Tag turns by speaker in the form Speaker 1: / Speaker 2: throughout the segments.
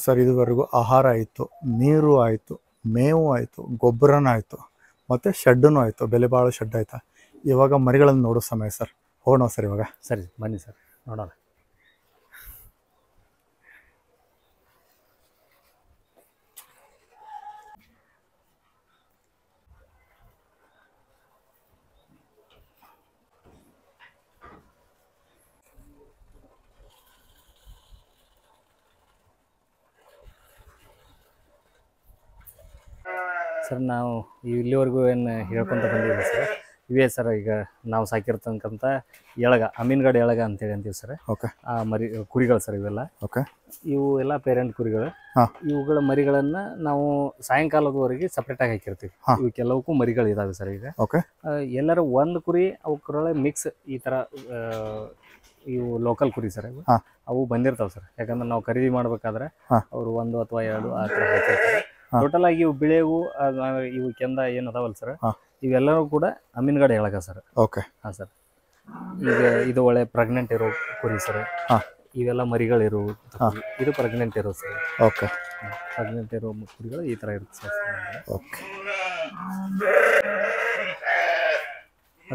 Speaker 1: Sir ಇದುವರೆಗೂ ಆಹಾರ ಆಯಿತು, ನೀರು ಆಯಿತು, ಮೇವು ಆಯಿತು, ಗೊಬ್ಬರನೂ ಆಯಿತು, ಮತ್ತು ಶೆಡ್ಡೂ ಆಯಿತು, ಬೆಲೆ ಬಾಳೋ ಶೆಡ್ ಆಯಿತಾ. ಇವಾಗ ಮರಿಗಳನ್ನು ನೋಡೋ ಸಮಯ ಸರ್. ಹೋಗೋಣ ಸರ್ ಇವಾಗ.
Speaker 2: ಸರಿ ಬನ್ನಿ ಸರ್ ನೋಡೋಣ. ಸರ್ ನಾವು ಇಲ್ಲಿವರೆಗೂ ಏನು ಹೇಳ್ಕೊಂತ ಬಂದಿಲ್ಲ ಸರ್. ಇವೇ ಸರ್ ಈಗ ನಾವು ಸಾಕಿರ್ತಕ್ಕಂಥ ಎಳಗ, ಅಮೀನ್ಗಢ ಎಳಗ ಅಂತೇಳಿ ಅಂತೀವಿ ಸರ್.
Speaker 1: ಓಕೆ.
Speaker 2: ಆ ಮರಿ ಕುರಿಗಳು ಸರ್ ಇವೆಲ್ಲ.
Speaker 1: ಓಕೆ.
Speaker 2: ಇವು ಎಲ್ಲ ಪೇರೆಂಟ್ ಕುರಿಗಳು. ಇವುಗಳ ಮರಿಗಳನ್ನು ನಾವು ಸಾಯಂಕಾಲದವರೆಗೆ ಸಪ್ರೇಟಾಗಿ ಹಾಕಿರ್ತೀವಿ. ಇವು ಕೆಲವಕ್ಕೂ ಮರಿಗಳು ಇದಾವೆ ಸರ್ ಈಗ.
Speaker 1: ಓಕೆ.
Speaker 2: ಎಲ್ಲರೂ ಒಂದು ಕುರಿ ಅವಕ್ರೊಳಗೆ ಮಿಕ್ಸ್ ಈ ಥರ ಇವು ಲೋಕಲ್ ಕುರಿ ಸರ್. ಅವು ಬಂದಿರ್ತಾವೆ ಸರ್. ಯಾಕಂದ್ರೆ ನಾವು ಖರೀದಿ ಮಾಡ್ಬೇಕಾದ್ರೆ ಅವರು 1 ಅಥವಾ 2 ಆ ಥರ ಹಾಕಿರ್ತಾರೆ. ಟೋಟಲ್ ಆಗಿ ಇವು ಬಿಳೆವು ಇವು ಕೆಂದ ಏನು ಅದಾವಲ್ಲ ಸರ್, ಇವೆಲ್ಲವೂ ಕೂಡ ಅಮೀನ್ಗಢ ಎಳಗ ಸರ್.
Speaker 1: ಓಕೆ.
Speaker 2: ಹಾಂ ಸರ್. ಈಗ ಇದು ಒಳ್ಳೆ ಪ್ರೆಗ್ನೆಂಟ್ ಇರೋ ಕುರಿ ಸರ್. ಇವೆಲ್ಲ ಮರಿಗಳಿರು, ಇದು ಪ್ರೆಗ್ನೆಂಟ್ ಇರೋ ಸರ್.
Speaker 1: ಓಕೆ.
Speaker 2: ಪ್ರೆಗ್ನೆಂಟ್ ಇರೋ ಕುರಿಗಳು ಈ ಥರ ಇರುತ್ತೆ ಸರ್.
Speaker 1: ಓಕೆ.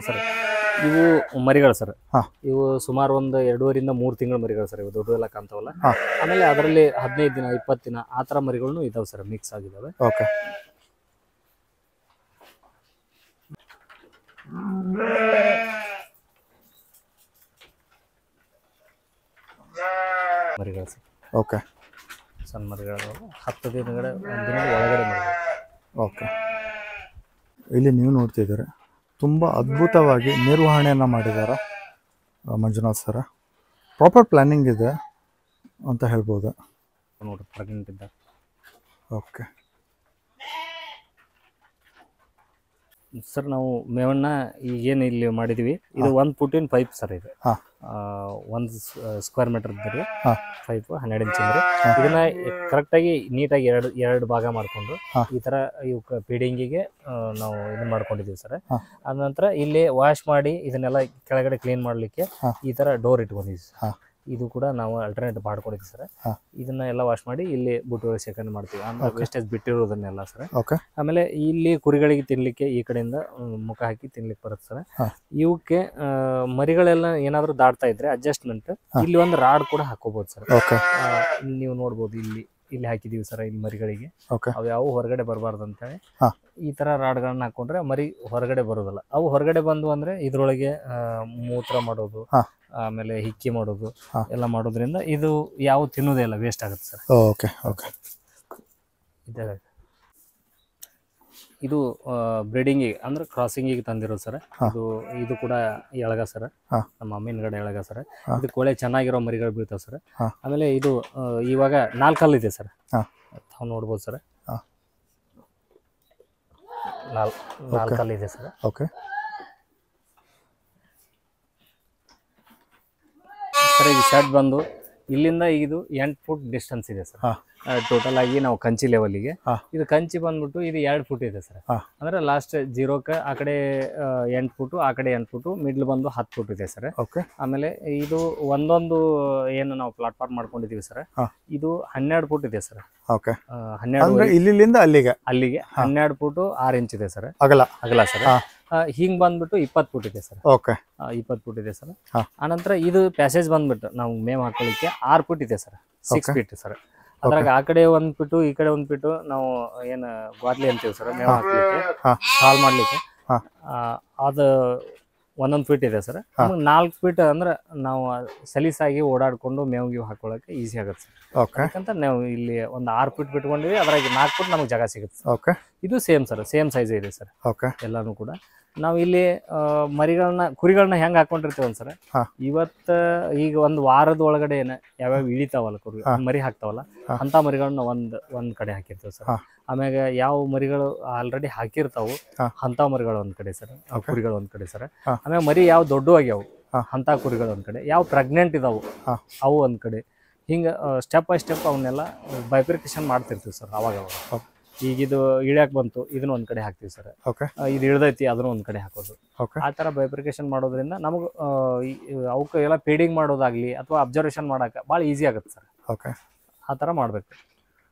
Speaker 2: ಸರ್ ಇವು ಮರಿಗಳು ಸರ್. ಇವು ಸುಮಾರು ಒಂದು 2.5 ರಿಂದ 3 ತಿಂಗಳ ಮರಿಗಳು ಸರ್. ಇವು ದೊಡ್ಡವೆಲ್ಲ ಕಾಣ್ತಾವಲ್ಲ. ಆಮೇಲೆ ಅದರಲ್ಲಿ 15 ದಿನ 20 ದಿನ ಆ ಥರ ಮರಿಗಳು ಇದಾವೆ ಸರ್, ಮಿಕ್ಸ್ ಆಗಿದ್ದಾವೆ.
Speaker 1: ಓಕೆ.
Speaker 2: ಮರಿಗಳು ಸರ್.
Speaker 1: ಓಕೆ.
Speaker 2: ಸಣ್ಣ ಮರಿಗಳು 10 ದಿನಗಳ ಒಳಗಡೆ ಮರಿಗಳು.
Speaker 1: ಓಕೆ. ಇಲ್ಲಿ ನೀವು ನೋಡ್ತಿದ್ದೀರ ತುಂಬ ಅದ್ಭುತವಾಗಿ ನಿರ್ವಹಣೆಯನ್ನು ಮಾಡಿದ್ದಾರೆ ಮಂಜುನಾಥ್ ಸರ. ಪ್ರಾಪರ್ ಪ್ಲ್ಯಾನಿಂಗ್ ಇದೆ ಅಂತ ಹೇಳ್ಬೋದು.
Speaker 2: ನೋಡ್ರಿ ಪ್ರೆಗ್ನೆಂಟ್ ಇದ್ದ.
Speaker 1: Okay
Speaker 2: sir. ನಾವು ಮೇವನ್ನ ಈಗೇನು ಇಲ್ಲಿ ಮಾಡಿದ್ವಿ, ಇದು 1 ಫುಟಿನ ಪೈಪ್ ಸರ್. ಇದು 1 ಸ್ಕ್ವೇರ್ ಮೀಟರ್ ಇದ್ದರೆ ಪೈಪ್ 12 ಇಂಚ್ ಇದ್ರೆ ಇದನ್ನ ಕರೆಕ್ಟಾಗಿ ನೀಟಾಗಿ ಎರಡು ಭಾಗ ಮಾಡಿಕೊಂಡು ಈ ಥರ ಇವಕ್ಕೆ ಫೀಡಿಂಗಿಗೆ ನಾವು ಇದನ್ನ ಮಾಡ್ಕೊಂಡಿದ್ದೀವಿ ಸರ್. ಅದ ನಂತರ ಇಲ್ಲಿ ವಾಶ್ ಮಾಡಿ ಇದನ್ನೆಲ್ಲ ಕೆಳಗಡೆ ಕ್ಲೀನ್ ಮಾಡಲಿಕ್ಕೆ ಈ ಥರ ಡೋರ್ ಇಟ್ಕೊಂಡಿದ್ದೀವಿ ಸರ್. ಇದು ಕೂಡ ನಾವು ಅಲ್ಟರ್ನೇಟ್ ಮಾಡ್ಕೊಂಡಿದ್ದೀವಿ ಸರ್. ಇದನ್ನ ಎಲ್ಲ ವಾಶ್ ಮಾಡಿ ಇಲ್ಲಿ ಬುಟ್ಟು ಶೇಖರಣೆ ಮಾಡ್ತೀವಿ, ಅಂದ್ರೆ ವೇಸ್ಟೇಜ್ ಬಿಟ್ಟಿರೋದನ್ನೆಲ್ಲ ಸರ್. ಆಮೇಲೆ ಇಲ್ಲಿ ಕುರಿಗಳಿಗೆ ತಿನ್ಲಿಕ್ಕೆ ಈ ಕಡೆಯಿಂದ ಮುಖ ಹಾಕಿ ತಿನ್ಲಿಕ್ಕೆ ಬರುತ್ತೆ ಸರ್. ಇವಕ್ಕೆ ಮರಿಗಳೆಲ್ಲ ಏನಾದರೂ ದಾಟ್ತಾ ಇದ್ರೆ ಅಡ್ಜಸ್ಟ್ಮೆಂಟ್ ಇಲ್ಲಿ ಒಂದು ರಾಡ್ ಕೂಡ ಹಾಕೋಬಹುದು ಸರ್. ನೀವು ನೋಡ್ಬೋದು ಇಲ್ಲಿ ಹಾಕಿದೀವಿ ಸರ್. ಇಲ್ಲಿ ಮರಿಗಳಿಗೆ ಅವು ಯಾವ ಹೊರಗಡೆ ಬರಬಾರ್ದು ಅಂತೇಳಿ ಈ ತರ ರಾಡ್ಗಳನ್ನ ಹಾಕೊಂಡ್ರೆ ಮರಿ ಹೊರಗಡೆ ಬರೋದಿಲ್ಲ. ಅವು ಹೊರಗಡೆ ಬಂದು ಅಂದ್ರೆ ಇದ್ರೊಳಗೆ ಮೂತ್ರ ಮಾಡೋದು, ಆಮೇಲೆ ಹಿಕ್ಕಿ ಮಾಡೋದು ಎಲ್ಲ ಮಾಡೋದ್ರಿಂದ ಇದು ಯಾವ ತಿನ್ನೋದೇ ಇಲ್ಲ, ವೇಸ್ಟ್ ಆಗುತ್ತೆ ಸರ್.
Speaker 1: ಓಕೆ. ಓಕೆ.
Speaker 2: ಇದು ಬ್ರೀಡಿಂಗಿಗೆ ಅಂದ್ರೆ ಕ್ರಾಸಿಂಗಿಗೆ ತಂದಿರೋದು ಸರ್. ಇದು ಕೂಡ ಎಳಗ ಸರ್, ನಮ್ಮ ಅಮೀನ್ಗಢ ಎಳಗ ಸರ್. ಇದು ಕೋಳೆ ಚೆನ್ನಾಗಿರೋ ಮರಿಗಳು ಬೀಳ್ತಾವೆ ಸರ್. ಆಮೇಲೆ ಇದು ಇವಾಗ 4 ಹಲ್ಲು ಇದೆ ಸರ್. ತಾವು ನೋಡ್ಬೋದು ಸರ್, 4 ಹಲ್ಲು ಇದೆ ಸರ್.
Speaker 1: Okay
Speaker 2: sir. ಈ ಶೆಡ್ ಬಂದು ಇಲ್ಲಿಂದ ಇದು 8 ಫುಟ್ ಡಿಸ್ಟೆನ್ಸ್ ಇದೆ ಸರ್. ಟೋಟಲ್ ಆಗಿ ನಾವು ಕಂಚಿ ಲೆವೆಲ್ಗೆ ಇದು ಕಂಚಿ ಬಂದ್ಬಿಟ್ಟು ಇದು 2 ಫುಟ್ ಇದೆ ಸರ್. ಅಂದ್ರೆ ಲಾಸ್ಟ್ 0ಕ್ಕೆ ಆ ಕಡೆ 8 ಫುಟ್, ಆ ಕಡೆ 8 ಫುಟ್, ಮಿಡ್ಲ್ ಬಂದು 10 ಫುಟ್ ಇದೆ ಸರ್. ಆಮೇಲೆ ಇದು ಒಂದೊಂದು ಏನು ನಾವು ಪ್ಲಾಟ್ಫಾರ್ಮ್ ಮಾಡ್ಕೊಂಡಿದೀವಿ ಸರ್, ಇದು 12 ಫುಟ್ ಇದೆ ಸರ್. 12
Speaker 1: ಇಲ್ಲಿಂದ ಅಲ್ಲಿಗೆ
Speaker 2: 12 ಫುಟ್ 6 ಇಂಚ್ ಇದೆ ಸರ್ ಅಗಲ ಸರ್. ಹಿಂಗ್ ಬಂದ್ಬಿಟ್ಟು 20 ಫುಟ್ ಇದೆ ಸರ್. 20 ಫುಟ್ ಇದೆ ಸರ್. ಆನಂತರ ಇದು ಪ್ಯಾಸೇಜ್ ಬಂದ್ಬಿಟ್ಟು ನಾವು ಮೇವ್ ಹಾಕೊಳ್ಳಿಕ್ಕೆ 6 ಫುಟ್ ಇದೆ ಸರ್. 6 feet sir. ಅದ್ರಾಗ ಆ ಕಡೆ 1 ಫೀಟು, ಈ ಕಡೆ 1 ಫೀಟು ನಾವು ಏನು ಗ್ವಾದ್ಲಿ ಅಂತೀವಿ ಸರ್ ಮೇವ್ ಹಾಕ್ಲಿಕ್ಕೆ, ಹಾಲ್ ಮಾಡ್ಲಿಕ್ಕೆ. ಅದು 1 ಫೀಟ್ ಇದೆ ಸರ್. 4 ಫೀಟ್ ಅಂದ್ರೆ ನಾವು ಸಲೀಸಾಗಿ ಓಡಾಡ್ಕೊಂಡು ಮೇವ್ ಗಿವ್ ಹಾಕೊಳ್ಳೋಕೆ ಈಸಿ ಆಗುತ್ತೆ ಸರ್. ಯಾಕಂತ ನಾವು ಇಲ್ಲಿ ಒಂದು 6 ಫೀಟ್ ಬಿಟ್ಕೊಂಡಿವಿ, ಅದ್ರಾಗ 4 ಫೀಟ್ ನಮಗೆ ಜಾಗ ಸಿಗುತ್ತೆ. ಇದು ಸೇಮ್ ಸರ್, ಸೇಮ್ ಸೈಜ್ ಇದೆ ಸರ್ ಎಲ್ಲಾನು ಕೂಡ. ನಾವು ಇಲ್ಲಿ ಕುರಿಗಳನ್ನ ಹೆಂಗ್ ಹಾಕೊಂಡಿರ್ತೀವಿ ಸರ್, ಇವತ್ತು ಈಗ ಒಂದು ವಾರದ ಒಳಗಡೆ ಯಾವ್ಯಾವ ಇಳಿತಾವಲ್ಲ ಕುರಿ ಮರಿ ಹಾಕ್ತಾವಲ್ಲ ಅಂತ ಮರಿಗಳನ್ನ ಒಂದ್ ಕಡೆ ಹಾಕಿರ್ತೀವಿ ಸರ್. ಆಮ್ಯಾಗ ಯಾವ ಮರಿಗಳು ಆಲ್ರೆಡಿ ಹಾಕಿರ್ತಾವು ಅಂತ ಮರಿಗಳು ಒಂದ್ ಕಡೆ ಸರ್, ಕುರಿಗಳು ಒಂದ್ ಕಡೆ ಸರ್. ಆಮೇಲೆ ಮರಿ ಯಾವ ದೊಡ್ಡವಾಗ್ಯಾವು ಅಂತ ಕುರಿಗಳು ಒಂದ್ ಕಡೆ, ಯಾವ ಪ್ರೆಗ್ನೆಂಟ್ ಇದಾವು ಅವು ಒಂದ್ ಕಡೆ. ಹಿಂಗ ಸ್ಟೆಪ್ ಬೈ ಸ್ಟೆಪ್ ಅವನ್ನೆಲ್ಲ ಬೈಫರ್ಕೇಶನ್ ಮಾಡ್ತಿರ್ತೀವಿ ಸರ್. ಅವಾಗ ಈಗ ಇದು ಇಳ್ಯಾಕ್ ಬಂತು, ಇದನ್ನ ಒಂದ್ ಕಡೆ ಹಾಕ್ತಿವಿ ಸರ್. ಇದು ಇಳ್ದೈತಿ, ಅದನ್ನ ಒಂದ್ ಕಡೆ ಹಾಕೋದು. ಆ ತರ ಬೈಫರ್ಕೇಶನ್ ಮಾಡೋದ್ರಿಂದ ನಮಗ್ ಅವಕ್ಕೆ ಎಲ್ಲ ಫೀಡಿಂಗ್ ಮಾಡೋದಾಗ್ಲಿ ಅಥವಾ ಅಬ್ಸರ್ವೇಷನ್ ಮಾಡಾಕ ಭಾಳ ಈಸಿ ಆಗುತ್ತೆ ಸರ್. ಆ ಥರ ಮಾಡಬೇಕು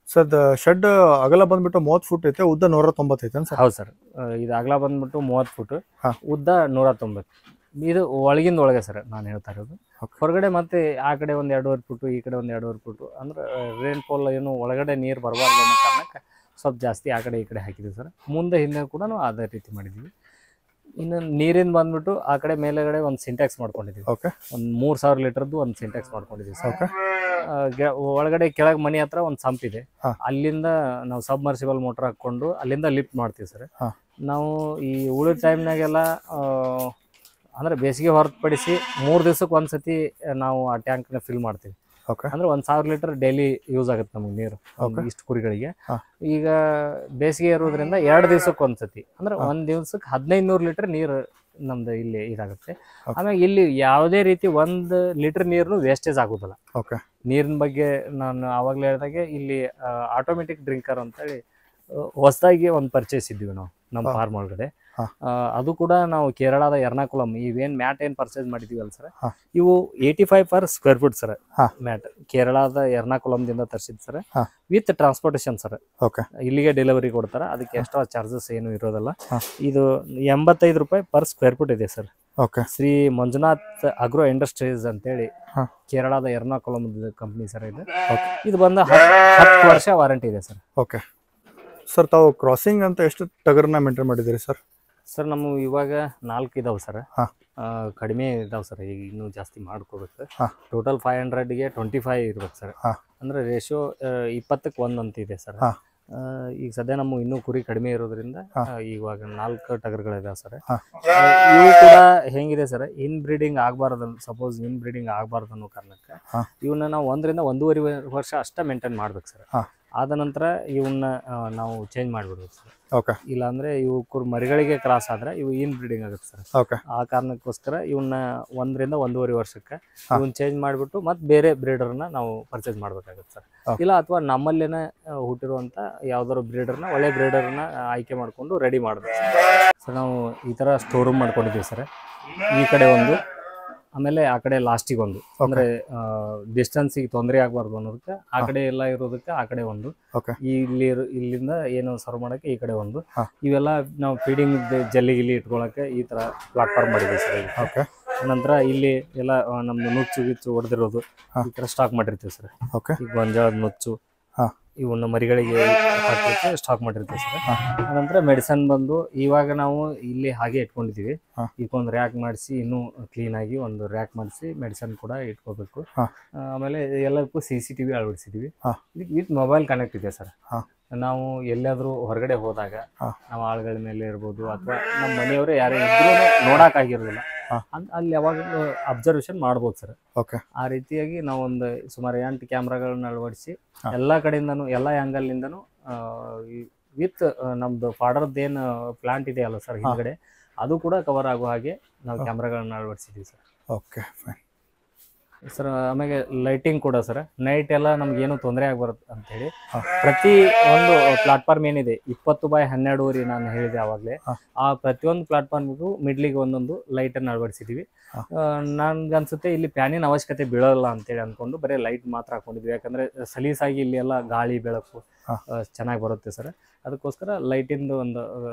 Speaker 1: ಸರ್ ಶೆಡ್ ಅಗಲ ಬಂದ್ಬಿಟ್ಟು 30 ಫುಟ್ ಐತೆ, ಉದ್ದ 190 ಐತೆ ಸರ್?
Speaker 2: ಹೌದು ಸರ್. ಇದು ಅಗಲ ಬಂದ್ಬಿಟ್ಟು 30 ಫುಟ್,
Speaker 1: ಹಾಂ.
Speaker 2: ಉದ್ದ 190. ಇದು ಒಳಗಿಂದ ಒಳಗೆ ಸರ್ ನಾನು ಹೇಳ್ತಾ ಇರೋದು. ಹೊರಗಡೆ ಮತ್ತೆ ಆ ಕಡೆ ಒಂದು 2.5 ಫುಟ್, ಈ ಕಡೆ ಒಂದು 2.5 ಫುಟ್, ಅಂದ್ರೆ ರೇನ್ ಫಾಲ್ ಏನು ಒಳಗಡೆ ನೀರು ಬರಬಾರ್ದು ಅನ್ನೋ ಕಾರಣಕ್ಕೆ ಸ್ವಲ್ಪ ಜಾಸ್ತಿ ಆ ಕಡೆ ಈ ಕಡೆ ಹಾಕಿದ್ದೀವಿ ಸರ್. ಮುಂದೆ ಹಿಂದೆ ಕೂಡ ಅದೇ ರೀತಿ ಮಾಡಿದ್ದೀವಿ. ಇನ್ನು ನೀರಿಂದ ಬಂದ್ಬಿಟ್ಟು ಆ ಕಡೆ ಮೇಲೆಗಡೆ ಒಂದು ಸಿಂಟ್ಯಾಕ್ಸ್ ಮಾಡ್ಕೊಂಡಿದ್ದೀವಿ.
Speaker 1: ಓಕೆ.
Speaker 2: ಒಂದು 3000 ಲೀಟರ್ದು ಒಂದು ಸಿಂಟ್ಯಾಕ್ಸ್ ಮಾಡ್ಕೊಂಡಿದ್ದೀವಿ ಸರ್.
Speaker 1: ಓಕೆ.
Speaker 2: ಒಳಗಡೆ ಕೆಳಗೆ ಮನೆ ಹತ್ರ ಒಂದು ಸಂಪ್ ಇದೆ,
Speaker 1: ಹಾಂ.
Speaker 2: ಅಲ್ಲಿಂದ ನಾವು ಸಬ್ಮರ್ಸಿಬಲ್ ಮೋಟರ್ ಹಾಕ್ಕೊಂಡು ಅಲ್ಲಿಂದ ಲಿಫ್ಟ್ ಮಾಡ್ತೀವಿ ಸರ್.
Speaker 1: ಹಾಂ.
Speaker 2: ನಾವು ಈ ಉಳಿದ ಟೈಮ್ನಾಗೆಲ್ಲ ಅಂದ್ರೆ ಬೇಸಿಗೆ ಹೊರತುಪಡಿಸಿ 3 ದಿವಸಕ್ಕೆ ಒಂದ್ಸತಿ ನಾವು ಆ ಟ್ಯಾಂಕ್ನ ಫಿಲ್ ಮಾಡ್ತೀವಿ.
Speaker 1: ಓಕೆ.
Speaker 2: ಅಂದ್ರೆ 1000 ಲೀಟರ್ ಡೈಲಿ ಯೂಸ್ ಆಗುತ್ತೆ ನಮಗೆ ನೀರು ಇಷ್ಟು ಕುರಿಗಳಿಗೆ.
Speaker 1: ಹಾಂ.
Speaker 2: ಈಗ ಬೇಸಿಗೆ ಇರೋದ್ರಿಂದ 2 ದಿವಸಕ್ಕೆ ಒಂದ್ಸತಿ, ಅಂದ್ರೆ ಒಂದು ದಿವಸಕ್ಕೆ 1500 ಲೀಟರ್ ನೀರು ನಮ್ದು ಇಲ್ಲಿ ಇದಾಗುತ್ತೆ. ಆಮೇಲೆ ಇಲ್ಲಿ ಯಾವುದೇ ರೀತಿ 1 ಲೀಟರ್ ನೀರು ವೇಸ್ಟೇಜ್ ಆಗೋದಿಲ್ಲ.
Speaker 1: ಓಕೆ.
Speaker 2: ನೀರಿನ ಬಗ್ಗೆ ನಾನು ಆವಾಗಲೇ ಹೇಳಿದಾಗೆ ಇಲ್ಲಿ ಆಟೋಮೆಟಿಕ್ ಡ್ರಿಂಕರ್ ಅಂತೇಳಿ ಹೊಸದಾಗಿ ಒಂದು ಪರ್ಚೇಸ್ ಇದ್ದೀವಿ ನಾವು ನಮ್ಮ ಫಾರ್ಮ್ ಒಳಗಡೆ. ಅದು ಕೂಡ ನಾವು ಕೇರಳದ ಎರ್ನಾಕುಲಂ ಇವೇನ್ ಮ್ಯಾಟ್ ಏನ್ ಪರ್ಚೇಸ್ ಮಾಡಿದೀವಲ್ಲ ಸರ್, ಇವು 85 per square foot sir mat. ಕೇರಳದ ಎರ್ನಾಕುಲಂದಿಂದ ತರಿಸಿದ್ ಸರ್, ವಿತ್ ಟ್ರಾನ್ಸ್ಪೋರ್ಟೇಷನ್ ಸರ್. ಇಲ್ಲಿಗೆ ಡೆಲಿವರಿ ಕೊಡ್ತಾರೆ, ಅದಕ್ಕೆ ಎಕ್ಸ್ಟ್ರಾ ಚಾರ್ಜಸ್ ಏನು ಇರೋದಲ್ಲ. ಇದು 85 ರೂಪಾಯಿ per square foot ಇದೆ sir. Shri Manjunath agro industries ಅಂತೇಳಿ ಕೇರಳದ ಎರ್ನಾಕುಲಂ ಕಂಪ್ನಿ ಸರ್ ಇದು. ಇದು ಬಂದು 10 ವರ್ಷ ವಾರಂಟಿ ಇದೆ ಸರ್.
Speaker 1: ಓಕೆ ಸರ್, ತಾವು ಕ್ರಾಸಿಂಗ್ ಅಂತ ಎಷ್ಟು ಟಗರ್ನ ಮೇಂಟೈನ್ ಮಾಡಿದ್ದೀರಿ ಸರ್?
Speaker 2: ಸರ್ ನಮ್ಮ ಇವಾಗ 4 ಇದಾವೆ ಸರ್. ಕಡಿಮೆ ಇದಾವೆ ಸರ್, ಈಗ ಇನ್ನೂ ಜಾಸ್ತಿ ಮಾಡ್ಕೋಬೇಕು. ಟೋಟಲ್ 500ಗೆ 25 ಇರ್ಬೇಕು ಸರ್. ಅಂದ್ರೆ ರೇಷಿಯೋ 20ಕ್ಕೆ 1 ಅಂತ ಇದೆ ಸರ್. ಈಗ ಸದ್ಯ ನಮ್ಮ ಇನ್ನೂ ಕುರಿ ಕಡಿಮೆ ಇರೋದ್ರಿಂದ ಇವಾಗ 4 ಟಗರ್ಗಳಿದಾವೆ ಸರ್. ಇವು ಕೂಡ ಹೆಂಗಿದೆ ಸರ್, ಇನ್ ಬ್ರೀಡಿಂಗ್ ಆಗಬಾರ್ದು, ಸಪೋಸ್ ಇನ್ ಬ್ರೀಡಿಂಗ್ ಆಗಬಾರ್ದು ಅನ್ನೋ ಕಾರಣಕ್ಕೆ ಇವನ್ನ ನಾವು 1 ರಿಂದ 1.5 ವರ್ಷ ಅಷ್ಟೇ ಮೇಂಟೈನ್ ಮಾಡ್ಬೇಕು ಸರ್. ಆದ ನಂತರ ಇವನ್ನ ನಾವು ಚೇಂಜ್ ಮಾಡಿಬಿಡ್ಬೇಕು ಸರ್. ಇಲ್ಲಾಂದ್ರೆ ಇವು ಮರಿಗಳಿಗೆ ಕ್ರಾಸ್ ಆದ್ರೆ ಇವು ಇನ್ ಬ್ರೀಡಿಂಗ್ ಆಗುತ್ತೆ ಸರ್. ಆ ಕಾರಣಕ್ಕೋಸ್ಕರ ಇವನ್ನ 1 ರಿಂದ 1.5 ವರ್ಷಕ್ಕೆ ಇವನ್ನ ಚೇಂಜ್ ಮಾಡಿಬಿಟ್ಟು ಮತ್ತೆ ಬೇರೆ ಬ್ರೀಡರ್ನ ನಾವು ಪರ್ಚೇಸ್ ಮಾಡ್ಬೇಕಾಗುತ್ತೆ ಸರ್. ಇಲ್ಲ ಅಥವಾ ನಮ್ಮಲ್ಲೇನೆ ಹುಟ್ಟಿರುವಂತ ಯಾವ್ದಾದ್ರು ಬ್ರೀಡರ್ನ, ಒಳ್ಳೆ ಬ್ರೀಡರ್ನ ಆಯ್ಕೆ ಮಾಡ್ಕೊಂಡು ರೆಡಿ ಮಾಡಬೇಕು ಸರ್. ನಾವು ಈ ತರ ಸ್ಟೋರ್ ರೂಮ್ ಮಾಡ್ಕೊಂಡಿದ್ದೀವಿ ಸರ್. ಈ ಕಡೆ ಒಂದು, ಆಮೇಲೆ ಆ ಕಡೆ ಲಾಸ್ಟಿಗೆ ಒಂದು, ಅಂದ್ರೆ ಡಿಸ್ಟೆನ್ಸಿಗೆ ತೊಂದರೆ ಆಗಬಾರ್ದು ಅನ್ನೋದಕ್ಕೆ ಆ ಕಡೆ ಎಲ್ಲ ಇರೋದಕ್ಕೆ ಆ ಕಡೆ ಒಂದು, ಇಲ್ಲಿಂದ ಏನು ಸರ್ವ್ ಮಾಡಕ್ಕೆ ಈ ಕಡೆ ಒಂದು. ಇವೆಲ್ಲ ನಾವು ಫೀಡಿಂಗ್ ಜಲ್ಲಿ ಗಿಲ್ಲಿ ಇಟ್ಕೊಳಕ್ಕೆ ಈ ತರ ಪ್ಲಾಟ್ಫಾರ್ಮ್ ಮಾಡಿದ್ವಿ ಸರ್. ನಂತರ ಇಲ್ಲಿ ಎಲ್ಲ ನಮ್ದು ನುಚ್ಚು ಗಿಚ್ಚು ಹೊಡೆದಿರೋದು ಈ ತರ ಸ್ಟಾಕ್ ಮಾಡಿರ್ತೀವಿ ಸರ್. ಈಗ ಗೊಂಜಾಳದ ನುಚ್ಚು ಇವನ್ನ ಮರಿಗಳಿಗೆ ಹಾಕಲಿಕ್ಕೆ ಸ್ಟಾಕ್ ಮಾಡಿರ್ತೀವಿ ಸರ್. ಆನಂತರ ಮೆಡಿಸನ್ ಬಂದು ಇವಾಗ ನಾವು ಇಲ್ಲಿ ಹಾಗೆ ಇಟ್ಕೊಂಡಿದ್ದೀವಿ. ಇದಕ್ಕೊಂದು ರ್ಯಾಕ್ ಮಾಡಿಸಿ ಇನ್ನೂ ಕ್ಲೀನ್ ಆಗಿ ಒಂದು ರ್ಯಾಕ್ ಮಾಡಿಸಿ ಮೆಡಿಸನ್ ಕೂಡ ಇಟ್ಕೋಬೇಕು. ಆಮೇಲೆ ಎಲ್ಲದಕ್ಕೂ CCTV ಅಳವಡಿಸಿದೀವಿ. ಇದಕ್ಕೆ ವಿತ್ ಮೊಬೈಲ್ ಕನೆಕ್ಟ್ ಇದೆ ಸರ್. ನಾವು ಎಲ್ಲಾದ್ರೂ ಹೊರಗಡೆ ಹೋದಾಗ ನಾವು ಆಳುಗಳ ಮೇಲೆ ಇರ್ಬೋದು ಅಥವಾ ನಮ್ಮ ಮನೆಯವರೇ ಯಾರೇ ಇದ್ರೂ ನೋಡಕ್ಕಾಗಿರೋದಿಲ್ಲ, ಅಲ್ಲಿ ಯಾವಾಗ ಅಬ್ಸರ್ವೇಷನ್ ಮಾಡ್ಬೋದು ಸರ್. ಆ ರೀತಿಯಾಗಿ ನಾವು ಒಂದು ಸುಮಾರು 8 ಕ್ಯಾಮ್ರಾಗಳನ್ನ ಅಳವಡಿಸಿ ಎಲ್ಲಾ ಕಡೆಯಿಂದನೂ ಎಲ್ಲ ಆಂಗಲ್ ನಿಂದನೂ ವಿತ್ ನಮ್ದು ಫಾಡರ್ದೇನು ಪ್ಲಾಂಟ್ ಇದೆಯಲ್ಲ ಸರ್ ಹಿಂದ್ಗಡೆ, ಅದು ಕೂಡ ಕವರ್ ಆಗೋ ಹಾಗೆ ನಾವು ಕ್ಯಾಮ್ರಾಗಳನ್ನ ಅಳವಡಿಸಿದೀವಿ ಸರ್.
Speaker 1: Okay fine
Speaker 2: sir. ಆಮೇಲೆ ಲೈಟಿಂಗ್ ಕೂಡ ಸರ್, ನೈಟ್ ಎಲ್ಲ ನಮ್ಗೆ ಏನು ತೊಂದರೆ ಆಗ್ಬಾರ್ದು ಅಂತೇಳಿ ಪ್ರತಿ ಒಂದು ಪ್ಲಾಟ್ಫಾರ್ಮ್ ಏನಿದೆ 20x12 ನಾನು ಹೇಳಿದೆ ಆವಾಗಲೇ, ಆ ಪ್ರತಿಯೊಂದು ಪ್ಲಾಟ್ಫಾರ್ಮ್ಗೂ ಮಿಡ್ಲಿಗೆ ಒಂದೊಂದು ಲೈಟ್ ಅನ್ನು ಅಳವಡಿಸಿದೀವಿ. ನನ್ಗನ್ಸುತ್ತೆ ಇಲ್ಲಿ ಫ್ಯಾನಿನ ಅವಶ್ಯಕತೆ ಬೀಳಲ್ಲ ಅಂತೇಳಿ ಅನ್ಕೊಂಡು ಬರೀ ಲೈಟ್ ಮಾತ್ರ ಹಾಕೊಂಡಿದ್ವಿ. ಯಾಕಂದ್ರೆ ಸಲೀಸಾಗಿ ಇಲ್ಲಿ ಎಲ್ಲ ಗಾಳಿ ಬೆಳಕು ಚೆನ್ನಾಗಿ ಬರುತ್ತೆ ಸರ್. ಅದಕ್ಕೋಸ್ಕರ ಲೈಟಿಂದು ಒಂದು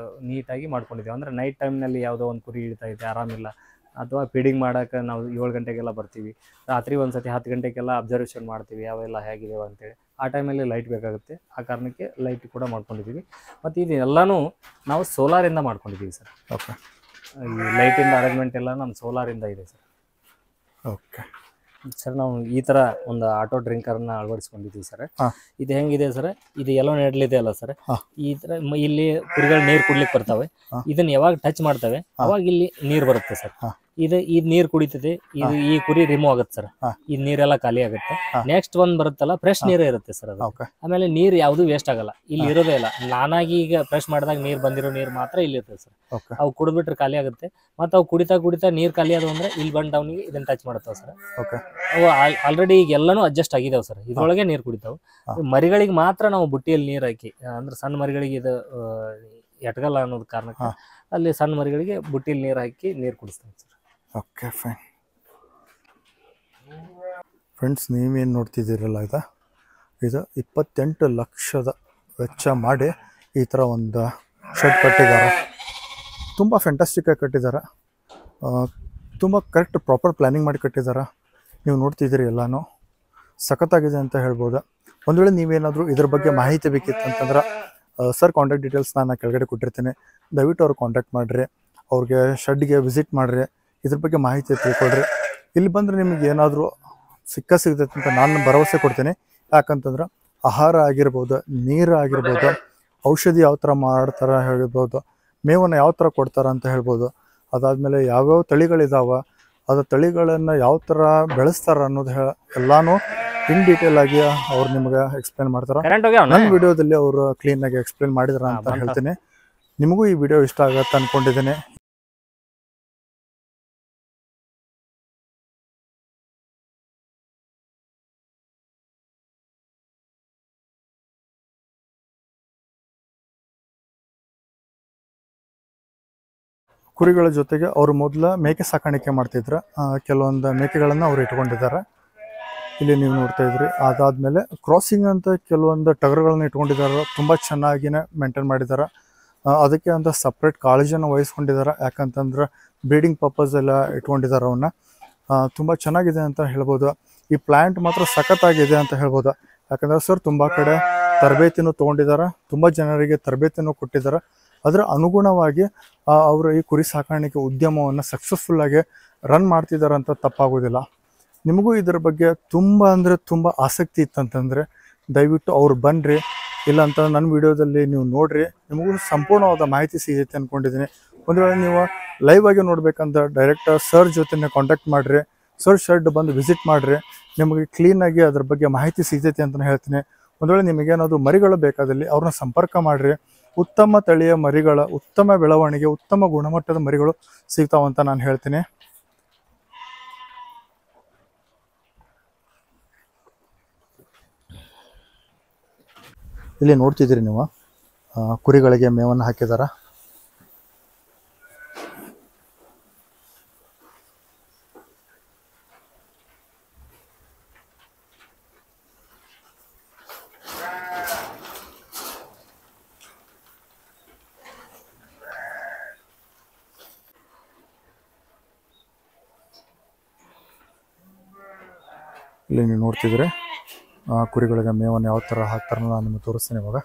Speaker 2: ನೀಟಾಗಿ ಮಾಡ್ಕೊಂಡಿದ್ದೀವಿ. ಅಂದ್ರೆ ನೈಟ್ ಟೈಮ್ನಲ್ಲಿ ಯಾವುದೋ ಒಂದು ಕುರಿ ಇಳ್ತಾ ಇದೆ, ಆರಾಮಿಲ್ಲ, ಅಥವಾ ಫೀಡಿಂಗ್ ಮಾಡೋಕೆ ನಾವು 7 ಗಂಟೆಗೆಲ್ಲ ಬರ್ತೀವಿ, ರಾತ್ರಿ ಒಂದ್ಸತಿ 10 ಗಂಟೆಗೆಲ್ಲ ಅಬ್ಸರ್ವೇಷನ್ ಮಾಡ್ತೀವಿ ಯಾವೆಲ್ಲ ಹೇಗಿದಾವೆ ಅಂತೇಳಿ. ಆ ಟೈಮಲ್ಲಿ ಲೈಟ್ ಬೇಕಾಗುತ್ತೆ, ಆ ಕಾರಣಕ್ಕೆ ಲೈಟ್ ಕೂಡ ಮಾಡ್ಕೊಂಡಿದ್ದೀವಿ. ಮತ್ತು ಇದೆಲ್ಲನೂ ನಾವು ಸೋಲಾರಿಂದ ಮಾಡ್ಕೊಂಡಿದ್ದೀವಿ ಸರ್. ಈ ಲೈಟಿಂದ ಅರೇಂಜ್ಮೆಂಟ್ ಎಲ್ಲ ನಮ್ಮ ಸೋಲಾರಿಂದ ಇದೆ ಸರ್. ಸರ್ ನಾವು ಈ ಥರ ಒಂದು ಆಟೋ ಡ್ರಿಂಕರ್ನ ಅಳವಡಿಸ್ಕೊಂಡಿದ್ದೀವಿ ಸರ್. ಇದು ಹೆಂಗಿದೆ ಸರ್, ಇದು ಎಲ್ಲೋ ನೆಡ್ಲಿದೆ ಅಲ್ಲ ಸರ್, ಈ ಥರ ಇಲ್ಲಿ ಕುರಿಗಳು ನೀರು ಕುಡ್ಲಿಕ್ಕೆ ಬರ್ತವೆ. ಇದನ್ನ ಯಾವಾಗ ಟಚ್ ಮಾಡ್ತವೆ ಅವಾಗ ಇಲ್ಲಿ ನೀರು ಬರುತ್ತೆ ಸರ್. ಇದು ನೀರ್ ಕುಡಿತದೆ, ಇದು ಈ ಕುರಿ ರಿಮೂವ್ ಆಗುತ್ತೆ ಸರ್. ಈ ನೀರೆಲ್ಲ ಖಾಲಿ ಆಗುತ್ತೆ. ನೆಕ್ಸ್ಟ್ ಒಂದ್ ಬರುತ್ತಲ್ಲ ಫ್ರೆಶ್ ನೀರೇ ಇರುತ್ತೆ ಸರ್ ಅದು. ಆಮೇಲೆ ನೀರ್ ಯಾವ್ದು ವೇಸ್ಟ್ ಆಗಲ್ಲ, ಇಲ್ಲಿ ಇರೋದೇ ಇಲ್ಲ. ನಾನಾಗಿ ಈಗ ಫ್ರೆಶ್ ಮಾಡಿದಾಗ ನೀರ್ ಬಂದಿರೋ ನೀರ್ ಮಾತ್ರ ಇಲ್ಲಿ ಇರ್ತದೆ ಸರ್. ಅವು ಕುಡಿದ್ಬಿಟ್ರೆ ಖಾಲಿ ಆಗುತ್ತೆ. ಮತ್ತೆ ಅವು ಕುಡಿತಾ ಕುಡಿತಾ ನೀರ್ ಖಾಲಿ ಆದವು ಅಂದ್ರೆ ಇಲ್ಲಿ ಬಂದ್ ಡೌನಿಗೆ ಇದನ್ನ ಟಚ್ ಮಾಡ್ತಾವ ಸರ್. ಅವು ಆಲ್ರೆಡಿ ಈಗ ಎಲ್ಲಾನು ಅಡ್ಜಸ್ಟ್ ಆಗಿದಾವ್ ಸರ್. ಇದ್ರೊಳಗೆ ನೀರ್ ಕುಡಿತಾವ್. ಮರಿಗಳಿಗೆ ಮಾತ್ರ ನಾವು ಬುಟ್ಟಿಯಲ್ಲಿ ನೀರ್ ಹಾಕಿ, ಅಂದ್ರೆ ಸಣ್ಣ ಮರಿಗಳಿಗೆ ಇದು ಎಟ್ಗಲ್ಲ ಅನ್ನೋದ್ ಕಾರಣಕ್ಕೆ ಅಲ್ಲಿ ಸಣ್ಣ ಮರಿಗಳಿಗೆ ಬುಟ್ಟಿಯಲ್ಲಿ ನೀರ್ ಹಾಕಿ ನೀರ್ ಕುಡಿಸ್ತಾವೆ ಸರ್.
Speaker 1: ಓಕೆ ಫೈನ್ ಫ್ರೆಂಡ್ಸ್, ನೀವೇನು ನೋಡ್ತಿದ್ದೀರಲ್ಲ ಇದು 28 ಲಕ್ಷದ ವೆಚ್ಚ ಮಾಡಿ ಈ ಥರ ಒಂದು ಶೆಡ್ ಕಟ್ಟಿದ್ದಾರೆ. ತುಂಬ ಫ್ಯಾಂಟಾಸ್ಟಿಕ್ಕಾಗಿ ಕಟ್ಟಿದ್ದಾರೆ. ತುಂಬ ಕರೆಕ್ಟ್ ಪ್ರಾಪರ್ ಪ್ಲ್ಯಾನಿಂಗ್ ಮಾಡಿ ಕಟ್ಟಿದ್ದಾರೆ. ನೀವು ನೋಡ್ತಿದ್ದೀರಿ ಎಲ್ಲನೂ ಸಖತ್ತಾಗಿದೆ ಅಂತ ಹೇಳ್ಬೋದು. ಒಂದು ವೇಳೆ ನೀವೇನಾದರೂ ಇದ್ರ ಬಗ್ಗೆ ಮಾಹಿತಿ ಬೇಕಿತ್ತಂತಂದ್ರೆ ಸರ್ ಕಾಂಟ್ಯಾಕ್ಟ್ ಡೀಟೇಲ್ಸ್ ನಾನು ಕೆಳಗಡೆ ಕೊಟ್ಟಿರ್ತೀನಿ. ದಯವಿಟ್ಟು ಅವ್ರು ಕಾಂಟ್ಯಾಕ್ಟ್ ಮಾಡಿರಿ, ಅವ್ರಿಗೆ ಶೆಡ್ಗೆ ವಿಸಿಟ್ ಮಾಡಿರಿ, ಇದ್ರ ಬಗ್ಗೆ ಮಾಹಿತಿ ತಿಳ್ಕೊಳ್ರಿ. ಇಲ್ಲಿ ಬಂದರೆ ನಿಮಗೆ ಏನಾದರೂ ಸಿಗ್ತೈತೆ ಅಂತ ನಾನು ಭರವಸೆ ಕೊಡ್ತೀನಿ. ಯಾಕಂತಂದ್ರೆ ಆಹಾರ ಆಗಿರ್ಬೋದು, ನೀರು ಆಗಿರ್ಬೋದು, ಔಷಧಿ ಯಾವ ಥರ ಮಾಡ್ತಾರೆ ಹೇಳ್ಬೋದು, ಮೇವನ್ನು ಯಾವ ಥರ ಕೊಡ್ತಾರೆ ಅಂತ ಹೇಳ್ಬೋದು, ಅದಾದಮೇಲೆ ಯಾವ್ಯಾವ ತಳಿಗಳಿದಾವೆ, ಅದು ತಳಿಗಳನ್ನು ಯಾವ ಥರ ಬೆಳೆಸ್ತಾರೆ ಅನ್ನೋದು ಎಲ್ಲನೂ ಇನ್ ಡೀಟೇಲ್ ಆಗಿ ಅವ್ರು ನಿಮ್ಗೆ ಎಕ್ಸ್ಪ್ಲೇನ್ ಮಾಡ್ತಾರೆ. ನನ್ನ ವಿಡಿಯೋದಲ್ಲಿ ಅವರು ಕ್ಲೀನಾಗಿ ಎಕ್ಸ್ಪ್ಲೇನ್ ಮಾಡಿದಾರ ಅಂತ ಹೇಳ್ತೀನಿ. ನಿಮಗೂ ಈ ವಿಡಿಯೋ ಇಷ್ಟ ಆಗತ್ತೆ ಅಂದ್ಕೊಂಡಿದ್ದೀನಿ. ಕುರಿಗಳ ಜೊತೆಗೆ ಅವರು ಮೊದಲ ಮೇಕೆ ಸಾಕಾಣಿಕೆ ಮಾಡ್ತಿದ್ರು. ಕೆಲವೊಂದು ಮೇಕೆಗಳನ್ನು ಅವ್ರು ಇಟ್ಕೊಂಡಿದ್ದಾರೆ. ಇಲ್ಲಿ ನೀವು ನೋಡ್ತಾ ಇದ್ರಿ. ಅದಾದಮೇಲೆ ಕ್ರಾಸಿಂಗ್ ಅಂತ ಕೆಲವೊಂದು ಟಗರುಗಳನ್ನ ಇಟ್ಕೊಂಡಿದ್ದಾರೆ. ತುಂಬ ಚೆನ್ನಾಗಿನೇ ಮೇಂಟೈನ್ ಮಾಡಿದ್ದಾರೆ. ಅದಕ್ಕೆ ಅಂತ ಸಪ್ರೇಟ್ ಕಾಳಜಿಯನ್ನು ವಹಿಸ್ಕೊಂಡಿದ್ದಾರೆ. ಯಾಕಂತಂದ್ರೆ ಬ್ರೀಡಿಂಗ್ ಪರ್ಪಸ್ ಎಲ್ಲ ಇಟ್ಕೊಂಡಿದ್ದಾರೆ ಅವನ್ನ. ತುಂಬ ಚೆನ್ನಾಗಿದೆ ಅಂತ ಹೇಳ್ಬೋದು. ಈ ಪ್ಲ್ಯಾಂಟ್ ಮಾತ್ರ ಸಖತ್ತಾಗಿದೆ ಅಂತ ಹೇಳ್ಬೋದು. ಯಾಕಂದರೆ ಸರ್ ತುಂಬ ಕಡೆ ತರಬೇತಿನೂ ತೊಗೊಂಡಿದ್ದಾರೆ, ತುಂಬ ಜನರಿಗೆ ತರಬೇತಿನೂ ಕೊಟ್ಟಿದ್ದಾರೆ. ಅದರ ಅನುಗುಣವಾಗಿ ಅವರು ಈ ಕುರಿ ಸಾಕಾಣಿಕೆ ಉದ್ಯಮವನ್ನು ಸಕ್ಸಸ್ಫುಲ್ಲಾಗಿ ರನ್ ಮಾಡ್ತಿದ್ದಾರೆ ಅಂತ ತಪ್ಪಾಗೋದಿಲ್ಲ. ನಿಮಗೂ ಇದರ ಬಗ್ಗೆ ತುಂಬ ಅಂದರೆ ತುಂಬ ಆಸಕ್ತಿ ಇತ್ತಂತಂದರೆ ದಯವಿಟ್ಟು ಅವ್ರು ಬನ್ನಿರಿ. ಇಲ್ಲಾಂತ ನನ್ನ ವಿಡಿಯೋದಲ್ಲಿ ನೀವು ನೋಡಿರಿ, ನಿಮಗೂ ಸಂಪೂರ್ಣವಾದ ಮಾಹಿತಿ ಸಿಗುತ್ತೆ ಅಂದ್ಕೊಂಡಿದ್ದೀನಿ. ಒಂದು ವೇಳೆ ನೀವು ಲೈವ್ ಆಗಿ ನೋಡ್ಬೇಕಂತ ಡೈರೆಕ್ಟ್ ಸರ್ ಜೊತೆ ಕಾಂಟ್ಯಾಕ್ಟ್ ಮಾಡಿರಿ, ಸರ್ ಶೆಡ್ ಬಂದು ವಿಸಿಟ್ ಮಾಡಿರಿ, ನಿಮಗೆ ಕ್ಲೀನಾಗಿ ಅದ್ರ ಬಗ್ಗೆ ಮಾಹಿತಿ ಸಿಗ್ತೈತಿ ಅಂತಲೇ ಹೇಳ್ತೀನಿ. ಒಂದು ವೇಳೆ ನಿಮಗೇನಾದರೂ ಮರಿಗಳು ಬೇಕಾದಲ್ಲಿ ಅವ್ರನ್ನ ಸಂಪರ್ಕ ಮಾಡಿರಿ. ಉತ್ತಮ ತಳಿಯ ಮರಿಗಳ ಉತ್ತಮ ಬೆಳವಣಿಗೆ, ಉತ್ತಮ ಗುಣಮಟ್ಟದ ಮರಿಗಳು ಸಿಗ್ತಾವಂತ ನಾನು ಹೇಳ್ತೀನಿ. ಇಲ್ಲಿ ನೋಡ್ತಿದ್ದೀರಿ ನೀವು, ಕುರಿಗಳಿಗೆ ಮೇವನ್ನು ಹಾಕಿದಾರ. ಇಲ್ಲಿ ನೀವು ನೋಡ್ತಿದ್ರೆ ಕುರಿಗಳಿಗೆ ಮೇವನ್ನು ಯಾವ ಥರ ಹಾಕ್ತಾರೆ ನಾನು ನಿಮಗೆ ತೋರಿಸ್ತೀನಿ ಇವಾಗ.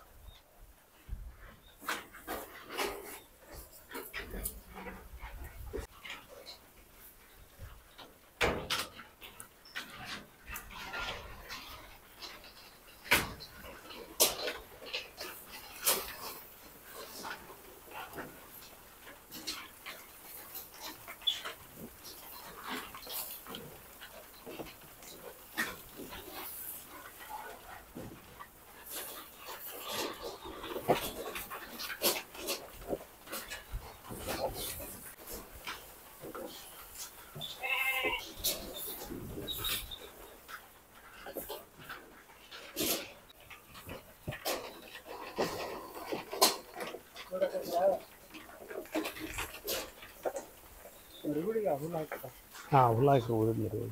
Speaker 1: ಹುಲ್ಲ ಹಾಕಿ ಉಳಿದ್ರಿ.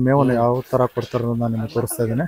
Speaker 1: ಮೇವನ್ನು ಯಾವ ಥರ ಕೊಡ್ತಾರೆ ನಾನು ನಿಮಗೆ ತೋರಿಸ್ತಾ ಇದ್ದೀನಿ.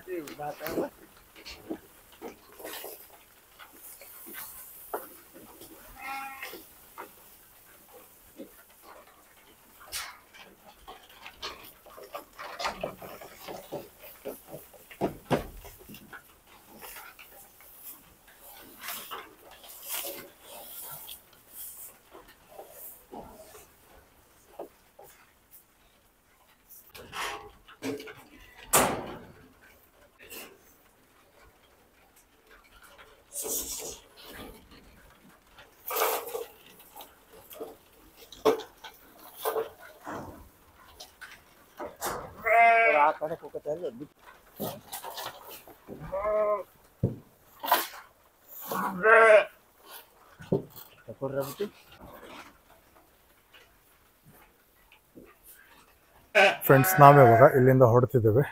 Speaker 1: ಫ್ರೆಂಡ್ಸ್, ನಾವಿವಾಗ ಇಲ್ಲಿಂದ ಹೊರಡ್ತಿದ್ದೇವೆ.